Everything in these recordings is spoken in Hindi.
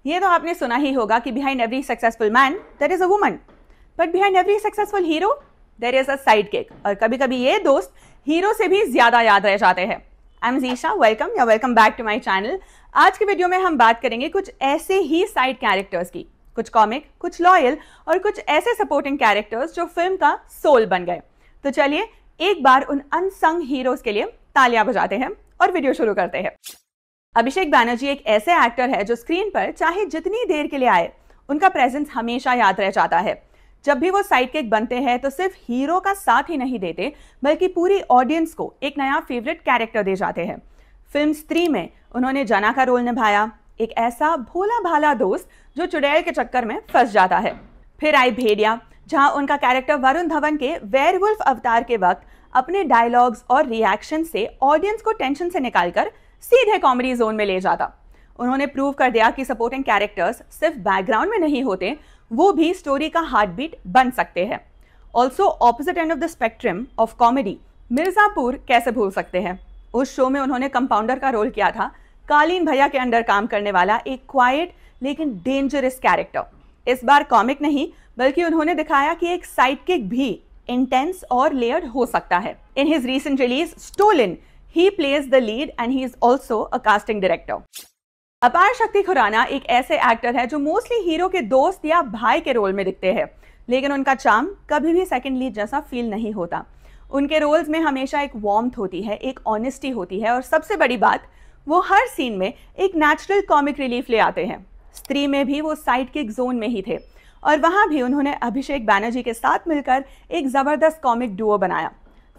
ये तो आपने सुना ही होगा कि behind every successful man there is a woman, but behind every successful hero there is a sidekick. और कभी कभी ये दोस्त हीरो से भी ज्यादा याद रह जाते हैं। I am Jisha, welcome back to my channel. आज की वीडियो में हम बात करेंगे कुछ ऐसे ही साइड कैरेक्टर्स की, कुछ कॉमिक, कुछ लॉयल और कुछ ऐसे सपोर्टिंग कैरेक्टर्स जो फिल्म का सोल बन गए। तो चलिए एक बार उन अनसंग हीरोज के लिए तालियां बजाते हैं और वीडियो शुरू करते हैं। अभिषेक बैनर्जी एक ऐसे एक्टर है जो स्क्रीन पर चाहे जितनी देर के लिए आए, उनका प्रेजेंस हमेशा याद रह जाता है। जब भी वो साइड किक बनते हैं तो सिर्फ हीरो का साथ ही नहीं देते, बल्कि पूरी ऑडियंस को एक नया फेवरेट कैरेक्टर दे जाते हैं। फिल्म स्त्री में उन्होंने जना का रोल निभाया, एक ऐसा भोला भाला दोस्त जो चुड़ैल के चक्कर में फंस जाता है। फिर आई भेड़िया, जहां उनका कैरेक्टर वरुण धवन के वेयरवुल्फ अवतार के वक्त अपने डायलॉग्स और रिएक्शन से ऑडियंस को टेंशन से निकालकर सीधे कॉमेडी जोन में ले जाता। उन्होंने प्रूव कर दिया कि सपोर्टिंग कैरेक्टर्स सिर्फ बैकग्राउंड में नहीं होते, वो भी स्टोरी का हार्ट बीट बन सकते हैं। Also opposite end of the spectrum of comedy, Mirzapur कैसे भूल सकते हैं। उस शो में उन्होंने कंपाउंडर का रोल किया था, कालीन भैया के अंडर काम करने वाला एक क्वाइट लेकिन डेंजरस कैरेक्टर। इस बार कॉमिक नहीं, बल्कि उन्होंने दिखाया कि एक साइड किक भी इंटेंस और लेयर्ड हो सकता है। In his recent release Stolen, he plays the lead and he is also a casting director. अपार शक्ति खुराना एक ऐसे एक्टर है जो मोस्टली हीरो के दोस्त या भाई के रोल में दिखते हैं, लेकिन उनका चार्म कभी भी सेकंड लीड जैसा फील नहीं होता। उनके रोल्स में हमेशा एक वार्मथ होती है, एक ऑनेस्टी होती है, और सबसे बड़ी बात, वो हर सीन में एक नेचुरल कॉमिक रिलीफ ले आते हैं। स्त्री में भी वो साइड किक जोन में ही थे और वहां भी उन्होंने अभिषेक बैनर्जी के साथ मिलकर एक जबरदस्त कॉमिक डुओ बनाया।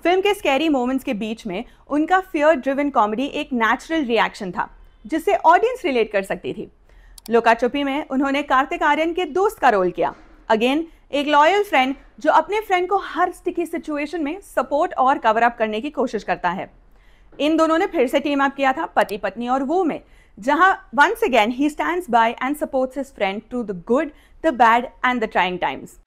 फिल्म के स्कैरी मोमेंट्स के बीच में उनका फियर ड्रिवन कॉमेडी एक नेचुरल रिएक्शन था जिससे ऑडियंस रिलेट कर सकती थी। लुका छुपी में उन्होंने कार्तिक आर्यन के दोस्त का रोल किया, अगेन एक लॉयल फ्रेंड जो अपने फ्रेंड को हर स्टिकी सिचुएशन में सपोर्ट और कवर अप करने की कोशिश करता है। इन दोनों ने फिर से टीम अप किया था पति पत्नी और वो में, जहां वंस अगेन ही stands by and supports his friend through the good, the bad and the trying times.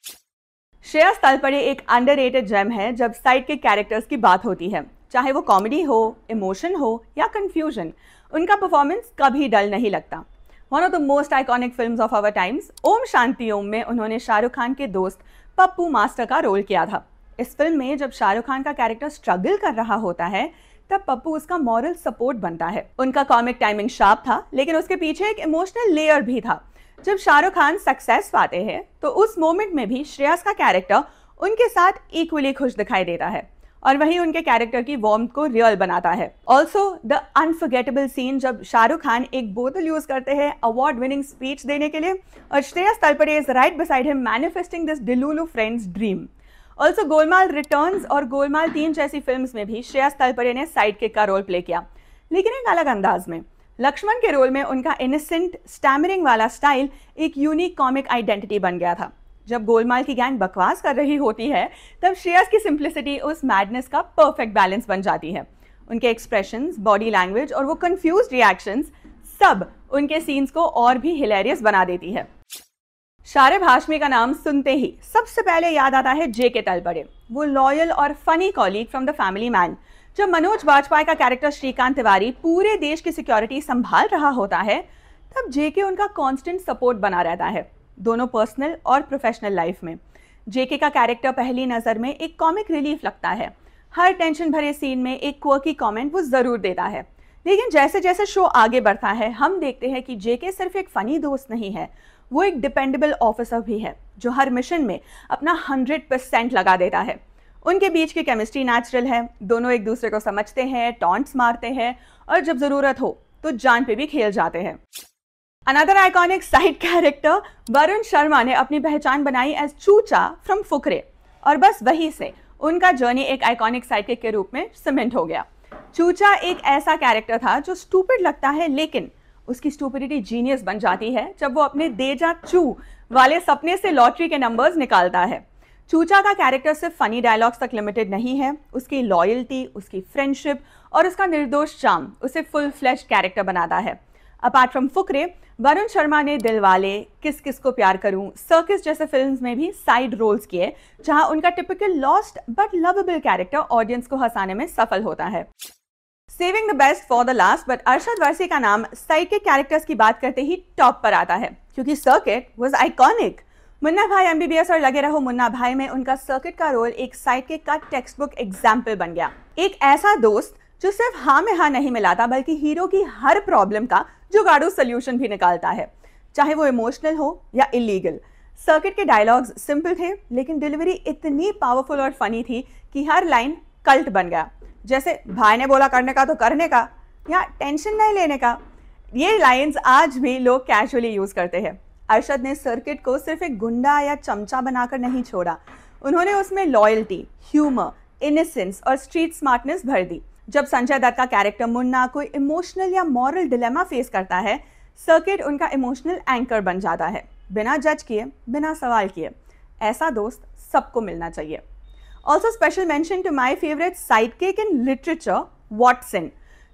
Shreyas Talpade एक अंडररेटेड जेम है जब साइड के कैरेक्टर्स की बात होती है, चाहे वो कॉमेडी हो, इमोशन हो या कंफ्यूजन, उनका परफॉर्मेंस कभी डल नहीं लगता। One of the most iconic films of our times, Om Shanti Om में उन्होंने शाहरुख खान के दोस्त पप्पू मास्टर का रोल किया था। इस फिल्म में जब शाहरुख खान का कैरेक्टर स्ट्रगल कर रहा होता है, तब पप्पू उसका मॉरल सपोर्ट बनता है। उनका कॉमिक टाइमिंग शार्प था, लेकिन उसके पीछे एक इमोशनल लेयर भी था। जब शाहरुख खान सक्सेस पाते हैं तो उस मोमेंट में भी श्रेयस का कैरेक्टर उनके साथ इक्वली खुश दिखाई देता है और वही उनके कैरेक्टर की वार्मथ को रियल बनाता है। ऑल्सो द अनफॉरगेटेबल सीन जब शाहरुख खान एक बोतल यूज करते हैं अवार्ड विनिंग स्पीच देने के लिए और Shreyas Talpade is right beside him manifesting this delulu friend's dream. Also Golmaal Returns और गोलमाल 3 जैसी फिल्म्स में भी श्रेयस तलपड़े ने साइड किक का रोल प्ले किया, लेकिन एक अलग अंदाज में। लक्ष्मण के रोल में उनका इनोसेंट स्टैमरिंग वाला स्टाइल एक यूनिक कॉमिक आइडेंटिटी बन गया था। जब गोलमाल की गैंग बकवास कर रही होती है, तब श्रेयस की सिंप्लिसिटी उस मैडनेस का परफेक्ट बैलेंस बन जाती है। उनके एक्सप्रेशंस, बॉडी लैंग्वेज और वो कंफ्यूज्ड रिएक्शंस सब उनके सीन्स को और भी हिलेरियस बना देती है। शारिब हाशमी का नाम सुनते ही सबसे पहले याद आता है जेके तलपड़े, वो लॉयल और funny colleague from the family man. जब मनोज वाजपेयी का कैरेक्टर श्रीकांत तिवारी पूरे देश की सिक्योरिटी संभाल रहा होता है, तब जेके उनका कांस्टेंट सपोर्ट बना रहता है, दोनों पर्सनल और प्रोफेशनल लाइफ में। जेके का कैरेक्टर पहली नज़र में एक कॉमिक रिलीफ लगता है, हर टेंशन भरे सीन में एक क्वर्की कमेंट वो ज़रूर देता है। लेकिन जैसे जैसे शो आगे बढ़ता है, हम देखते हैं कि जेके सिर्फ एक फ़नी दोस्त नहीं है, वो एक डिपेंडेबल ऑफिसर भी है जो हर मिशन में अपना 100% लगा देता है। उनके बीच की केमिस्ट्री नेचुरल है, दोनों एक दूसरे को समझते हैं, टॉन्ट्स मारते हैं और जब जरूरत हो तो जान पे भी खेल जाते हैं। Another iconic side character Varun Sharma ने अपनी पहचान बनाई एज चूचा फ्रॉम फुकरे, और बस वहीं से उनका जर्नी एक आइकॉनिक साइडकिक के रूप में सीमेंट हो गया। चूचा एक ऐसा कैरेक्टर था जो स्टूपिड लगता है, लेकिन उसकी स्टूपिडिटी जीनियस बन जाती है जब वो अपने दे जा चू वाले सपने से लॉटरी के नंबर्स निकालता है। चूचा का कैरेक्टर सिर्फ फनी डायलॉग्स तक लिमिटेड नहीं है, उसकी लॉयल्टी, उसकी फ्रेंडशिप और उसका निर्दोष चार्म उसे फुल फ्लैश कैरेक्टर बनाता है। अपार्ट फ्रॉम फुकरे, वरुण शर्मा ने दिलवाले, किस किस को प्यार करूं, सर्किस जैसे फिल्म्स में भी साइड रोल्स किए, जहां उनका typical lost but lovable character audience को हंसाने में सफल होता है। Saving the best for the last, but Arshad Warsi का नाम साइड के कैरेक्टर्स की बात करते ही टॉप पर आता है, क्योंकि सर्किट वाज आइकॉनिक। मुन्ना भाई एमबीबीएस और लगे रहो मुन्ना भाई में उनका सर्किट का रोल एक साइडकिक का टेक्स्ट बुक एग्जाम्पल बन गया। एक ऐसा दोस्त जो सिर्फ हाँ में हाँ नहीं मिलाता, बल्कि हीरो की हर प्रॉब्लम का जुगाड़ू सोल्यूशन भी निकालता है, चाहे वो इमोशनल हो या इलीगल। सर्किट के डायलॉग्स सिंपल थे, लेकिन डिलीवरी इतनी पावरफुल और फनी थी कि हर लाइन कल्ट बन गया। जैसे भाई ने बोला करने का तो करने का, या टेंशन नहीं लेने का। ये लाइंस आज भी लोग कैजुअली यूज करते हैं। अरशद ने सर्किट को सिर्फ एक गुंडा या चमचा बनाकर नहीं छोड़ा, उन्होंने उसमें लॉयल्टी, ह्यूमर, इनोसेंस और स्ट्रीट स्मार्टनेस भर दी। जब संजय दत्त का कैरेक्टर मुन्ना कोई इमोशनल या मॉरल डिलेमा फेस करता है, सर्किट उनका इमोशनल एंकर बन जाता है, बिना जज किए, बिना सवाल किए। ऐसा दोस्त सबको मिलना चाहिए। Also special mention to my favourite sidekick in literature, Watson.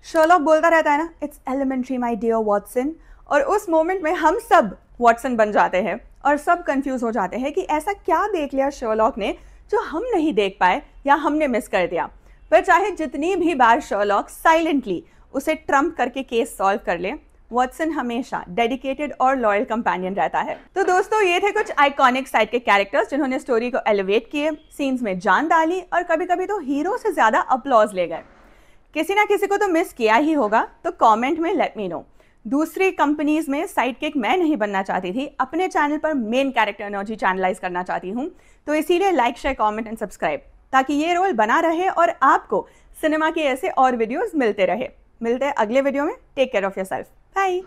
Sherlock बोलता रहता है ना, it's elementary my dear Watson, और उस मोमेंट में हम सब वॉटसन बन जाते हैं और सब कंफ्यूज हो जाते हैं कि ऐसा क्या देख लिया शर्लॉक ने जो हम नहीं देख पाए या हमने मिस कर दिया। पर चाहे जितनी भी बार शर्लॉक साइलेंटली उसे ट्रम्प करके केस सॉल्व कर ले, वॉटसन हमेशा डेडिकेटेड और लॉयल कंपेनियन रहता है। तो दोस्तों, ये थे कुछ आइकॉनिक साइड के कैरेक्टर्स जिन्होंने स्टोरी को एलिवेट किए, सीन्स में जान डाली और कभी कभी तो हीरो से ज्यादा अपलॉज ले गए। किसी ना किसी को तो मिस किया ही होगा, तो कमेंट में लेट मी नो। दूसरी कंपनीज में साइडकिक मैं नहीं बनना चाहती थी, अपने चैनल पर मेन कैरेक्टर एनर्जी चैनलाइज करना चाहती हूँ, तो इसीलिए like, share, comment and subscribe, ताकि ये रोल बना रहे और आपको सिनेमा के ऐसे और वीडियोस मिलते रहे। मिलते हैं अगले वीडियो में। Take care of yourself. Bye.